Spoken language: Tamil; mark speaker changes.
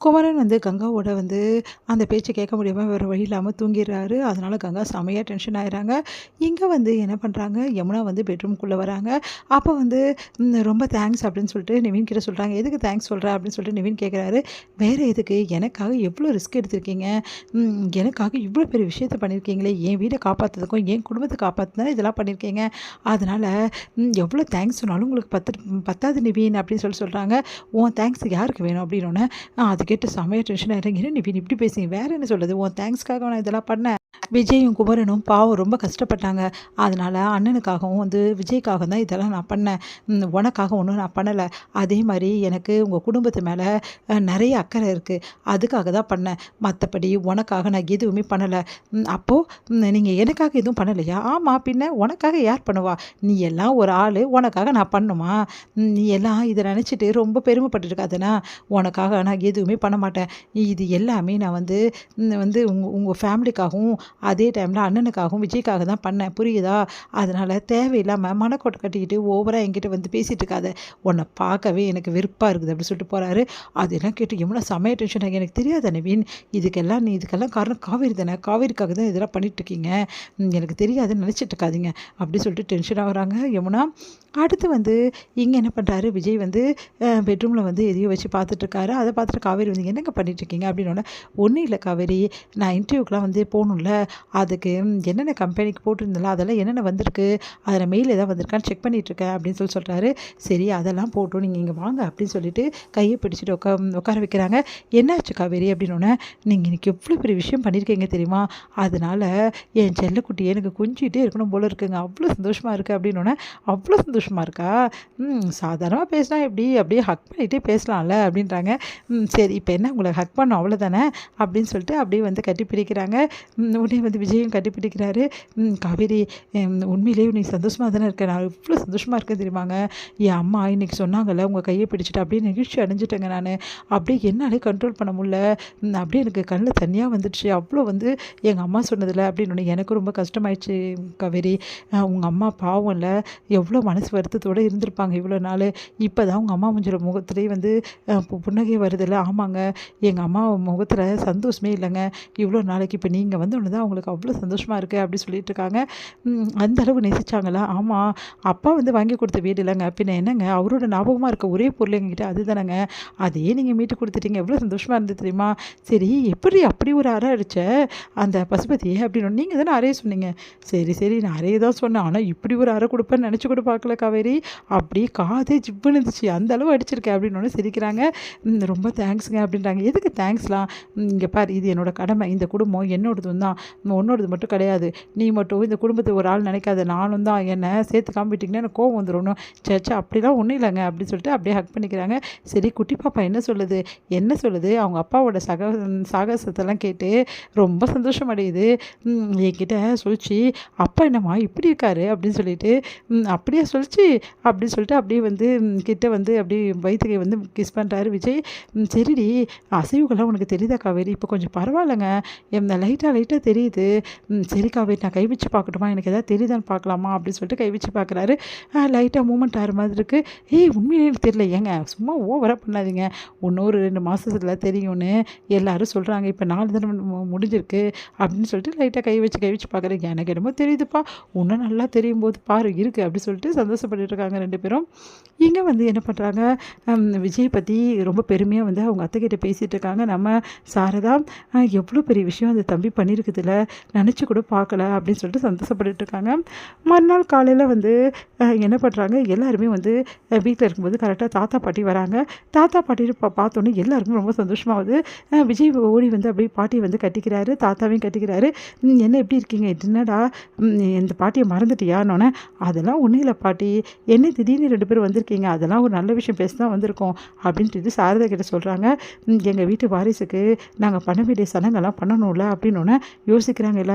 Speaker 1: குமரன் வந்து கங்காவோட வந்து அந்த பேச்சை கேட்க முடியாமல் வேறு வழி இல்லாமல் தூங்கிடுறாரு. அதனால் கங்கா செமையாக டென்ஷன் ஆயிடுறாங்க. இங்கே வந்து என்ன பண்ணுறாங்க, யமுனா வந்து பெட்ரூம்குள்ளே வராங்க. அப்போ வந்து ரொம்ப தேங்க்ஸ் அப்படின்னு சொல்லிட்டு நிவின் கிட்ட சொல்கிறாங்க. எதுக்கு தேங்க்ஸ் சொல்கிற அப்படின்னு சொல்லிட்டு நிவின் கேட்குறாரு. வேறு எதுக்கு, எனக்காக எவ்வளோ ரிஸ்க் எடுத்திருக்கீங்க, எனக்காக இவ்வளோ பெரிய விஷயத்த பண்ணியிருக்கீங்களே, என் வீடை காப்பாற்றுறதுக்கும் என் குடும்பத்தை காப்பாற்றுனா இதெல்லாம் பண்ணியிருக்கீங்க. அதனால் எவ்வளோ தேங்க்ஸ் சொன்னாலும் உங்களுக்கு பத்தாது நிவின் அப்படின்னு சொல்கிறாங்க. உன் தேங்க்ஸ் யாருக்கு வேணும் அப்படின்னோடனே அது கேட்டு செமையாக டென்ஷன் ஆகிடுறேன். என்ன நிவின் இப்படி பேசுங்க, வேறு என்ன சொல்கிறது, உன் தேங்க்ஸ்க்காக நான் இதெல்லாம் பண்ணேன். விஜயும் குமரனும் பாவம் ரொம்ப கஷ்டப்பட்டாங்க. அதனால் அண்ணனுக்காகவும் வந்து விஜய்க்காக தான் இதெல்லாம் நான் பண்ணேன். உனக்காக ஒன்றும் நான் பண்ணலை. அதே மாதிரி எனக்கு உங்கள் குடும்பத்து மேலே நிறைய அக்கறை இருக்குது, அதுக்காக தான் பண்ணேன். மற்றபடி உனக்காக நான் எதுவுமே பண்ணலை. அப்போது நீங்கள் எனக்காக எதுவும் பண்ணலையா? ஆமாம், பின்ன உனக்காக யார் பண்ணுவா? நீ எல்லாம் ஒரு ஆள், உனக்காக நான் பண்ணுமா? நீ எல்லாம் இதை நினச்சிட்டு ரொம்ப பெருமைப்பட்டுருக்காதுன்னா, உனக்காக நான் எதுவுமே பண்ண மாட்டேன். இது எல்லாமே நான் வந்து உங்கள் ஃபேமிலிக்காகவும் அதே டைமில் அண்ணனுக்காகவும் விஜய்க்காக தான் பண்ணேன், புரியுதா? அதனால் தேவையில்லாமல் மனக்கோட்டை கட்டிக்கிட்டு ஓவராக என்கிட்ட வந்து பேசிகிட்டு இருக்காத. உன்னை பார்க்கவே எனக்கு வெறுப்பாக இருக்குது அப்படி சொல்லிட்டு போகிறாரு. அதெல்லாம் கேட்டு எவ்வளோ செமையாக டென்ஷன் ஆகி, எனக்கு தெரியாத நிவின், இதுக்கெல்லாம் காரணம் காவேரி தானே, காவேரிக்காக தான் இதெல்லாம் பண்ணிகிட்ருக்கீங்க, எனக்கு தெரியாதுன்னு நினச்சிட்டு இருக்காதீங்க அப்படி சொல்லிட்டு டென்ஷன் ஆகுறாங்க யமுனா. அடுத்து வந்து இங்கே என்ன பண்ணுறாரு, விஜய் வந்து பெட்ரூமில் வந்து எதையோ வச்சு பார்த்துட்ருக்காரு. அதை பார்த்துட்டு காவேரி வந்து என்னங்க பண்ணிகிட்ருக்கீங்க அப்படின்னோடனே, ஒன்றும் இல்லை காவேரி, நான் இன்டர்வியூக்கெலாம் வந்து போகணும்ல, அதுக்கு என்னென்ன கம்பெனிக்கு போட்டிருந்தாலும் அதெல்லாம் என்னென்ன வந்திருக்கு, அதில் மெயில் எதாவது வந்திருக்கான்னு செக் பண்ணிகிட்ருக்கேன் அப்படின்னு சொல்கிறாரு. சரி அதெல்லாம் போட்டோம், நீங்கள் இங்கே வாங்க அப்படின்னு சொல்லிட்டு கையை பிடிச்சிட்டு உட்கார வைக்கிறாங்க. என்னாச்சு காவேரி அப்படின்னோடனே, நீங்கள் இன்றைக்கி எவ்வளோ பெரிய விஷயம் பண்ணியிருக்கீங்க தெரியுமா, அதனால் என் செல்லக்குட்டி எனக்கு கொஞ்சிகிட்டே இருக்கணும் போல இருக்குங்க, அவ்வளோ சந்தோஷமாக இருக்குது அப்படின்னோடனே, அவ்வளோ சந்தோஷமாக இருக்கா, சாதாரணமாக பேசினா எப்படி, அப்படியே ஹக் பண்ணிகிட்டே பேசலாம்ல அப்படின்றாங்க. சரி இப்போ என்ன உங்களை ஹக் பண்ணோம் அவ்வளோதானே அப்படின்னு சொல்லிட்டு அப்படியே வந்து கட்டி பிடிக்கிறாங்க. உடனே வந்து விஜயும் கட்டி பிடிக்கிறாரு. காவேரி, உண்மையிலேயே நீ சந்தோஷமாக தானே இருக்க, நான் இவ்வளோ சந்தோஷமாக இருக்கேன் தெரியுமாங்க, என் அம்மா இன்றைக்கி சொன்னாங்கல்ல உங்கள் கையை பிடிச்சிட்டு அப்படியே நெகிழ்ச்சி அடைஞ்சிட்டேங்க, நான் அப்படியே என்னாலே கண்ட்ரோல் பண்ண முடியல, அப்படியே எனக்கு கண்ணில் தனியாக வந்துடுச்சு, அவ்வளோ வந்து எங்கள் அம்மா சொன்னதில்ல அப்படின்னு எனக்கு ரொம்ப கஷ்டமாயிடுச்சு காவேரி, உங்கள் அம்மா பாவம் இல்லை, எவ்வளோ மனசு வருத்தத்தோடு இருந்திருப்பாங்க இவ்வளோ நாள், இப்போ தான் உங்கள் அம்மா முஞ்சிற முகத்துலேயே வந்து புன்னகை வருதில்ல, ஆமாங்க எங்கள் அம்மா முகத்தில் சந்தோஷமே இல்லைங்க, இவ்வளோ நாளைக்கு இப்போ நீங்கள் வந்து ஒன்று தான் அவங்களுக்கு அவ்வளோ சந்தோஷமாக இருக்குது அப்படி சொல்லிட்டு இருக்காங்க. அந்த அளவு நேசிச்சாங்களா? ஆமாம், அப்பா வந்து வாங்கி கொடுத்த வீடு இல்லைங்க, பின்ன என்னங்க அவரோட ஞாபகமாக இருக்க ஒரே பொருள் எங்ககிட்ட அது தானேங்க, அதையே நீங்கள் மீட்டு கொடுத்துட்டீங்க, எவ்வளோ சந்தோஷமாக இருந்தது தெரியுமா? சரி எப்படி அப்படி ஒரு அறை அடித்த அந்த பசுபதியே அப்படின்னு நீங்கள் தானே அறைய சொன்னீங்க. சரி நான் அறைய தான் சொன்னேன், ஆனால் இப்படி ஒரு அறை கொடுப்பேன்னு நினச்சி கூட பார்க்கல காவேரி, அப்படியே காதே ஜிப்புன்னு இருந்துச்சு, அந்த அளவு அடிச்சிருக்கேன் அப்படின்னு சிரிக்கிறாங்க. ரொம்ப தேங்க்ஸுங்க அப்படின்றாங்க. எதுக்கு தேங்க்ஸ்லாம், இங்கே பார் இது என்னோடய கடமை, இந்த குடும்பம் என்னோடது தான், உன்னோடது மட்டும் கிடையாது, நீ மட்டும் இந்த குடும்பத்தை ஒரு ஆள் நினைக்காத, நானும் தான், என்னை சேர்த்து காமிட்டிங்கன்னா எனக்கு கோவம் வந்துடணும், சேச்சா அப்படிலாம் ஒன்றும் இல்லைங்க அப்படின்னு சொல்லிட்டு அப்படியே ஹக் பண்ணிக்கிறாங்க. சரி குட்டி பாப்பா என்ன சொல்லுது, அவங்க அப்பாவோட சாகசத்தெல்லாம் கேட்டு ரொம்ப சந்தோஷம் அடையுது, என்கிட்ட சொல்லிச்சு, அப்பா என்னம்மா இப்படி இருக்காரு அப்படின்னு சொல்லிட்டு, அப்படியே சொல்லிச்சு அப்படின்னு சொல்லிட்டு அப்படியே வந்து கிட்ட வந்து அப்படியே வயிற்றுக்கை வந்து கிஸ் பண்ணுறாரு விஜய். சரிடி அசைவுகள்லாம் உனக்கு தெரியுதா காவேரி, இப்போ கொஞ்சம் பரவாயில்லைங்க, லைட்டாக தெரியுது, சரி காவேரி நான் கை வச்சு பார்க்கட்டுமா, எனக்கு எதாவது தெரியுதான்னு பார்க்கலாமா அப்படின்னு சொல்லிட்டு கை வச்சு பார்க்குறாரு. லைட்டாக மூமெண்ட் ஆகிற மாதிரி இருக்குது. உண்மையிலே எனக்கு தெரியல, ஏங்க சும்மா ஓவராக பண்ணாதீங்க, இன்னொரு 2 மாதத்துல தெரியும்னு எல்லாரும் சொல்கிறாங்க, இப்போ 4 தினம் முடிஞ்சிருக்கு அப்படின்னு சொல்லிட்டு லைட்டாக கை வச்சு பார்க்குறேன், எனக்கு என்னமோ தெரியுதுப்பா, இன்னும் நல்லா தெரியும் போது பாரு இருக்குது அப்படின்னு சொல்லிட்டு சந்தோஷப்பட்டு இருக்காங்க 2 பேரும். இங்கே வந்து என்ன பண்ணுறாங்க, விஜய் பற்றி ரொம்ப பெருமையாக வந்து அவங்க அத்தைக்கிட்ட பேசிகிட்டு இருக்காங்க. நம்ம சாரதா எவ்வளோ பெரிய விஷயம் அந்த தம்பி பண்ணியிருக்குதுல, நினச்சி கூட பார்க்கல அப்படின்னு சொல்லிட்டு சந்தோஷப்பட்டு இருக்காங்க. மறுநாள் காலையில் வந்து என்ன பண்ணுறாங்க, எல்லாருமே வந்து வீட்டில் இருக்கும்போது கரெக்டாக தாத்தா பாட்டி வராங்க. தாத்தா பாட்டின்னு பார்த்தோன்னே எல்லாருக்கும் ரொம்ப சந்தோஷமாகுது. விஜய் ஓடி வந்து அப்படியே பாட்டியை வந்து கட்டிக்கிறாரு, தாத்தாவையும் கட்டிக்கிறாரு. என்ன எப்படி இருக்கீங்க, என்னடா இந்த பாட்டியை மறந்துட்டியான்னொன்னே, அதெல்லாம் ஒன்றும் இல்லை பாட்டி, என்ன திடீர்னு 2 பேரும் வந்திருக்கீங்க, அதெல்லாம் ஒரு நல்ல விஷயம் பேச தான் வந்திருக்கோம் அப்படின்ட்டு சாரதா கிட்ட சொல்கிறாங்க. எங்கள் வீட்டு வாரிசுக்கு நாங்கள் பண்ண வேண்டிய சடங்கெல்லாம் பண்ணணும்ல அப்படின்னோடனே யோசிக்கிறாங்க எல்லாரும்.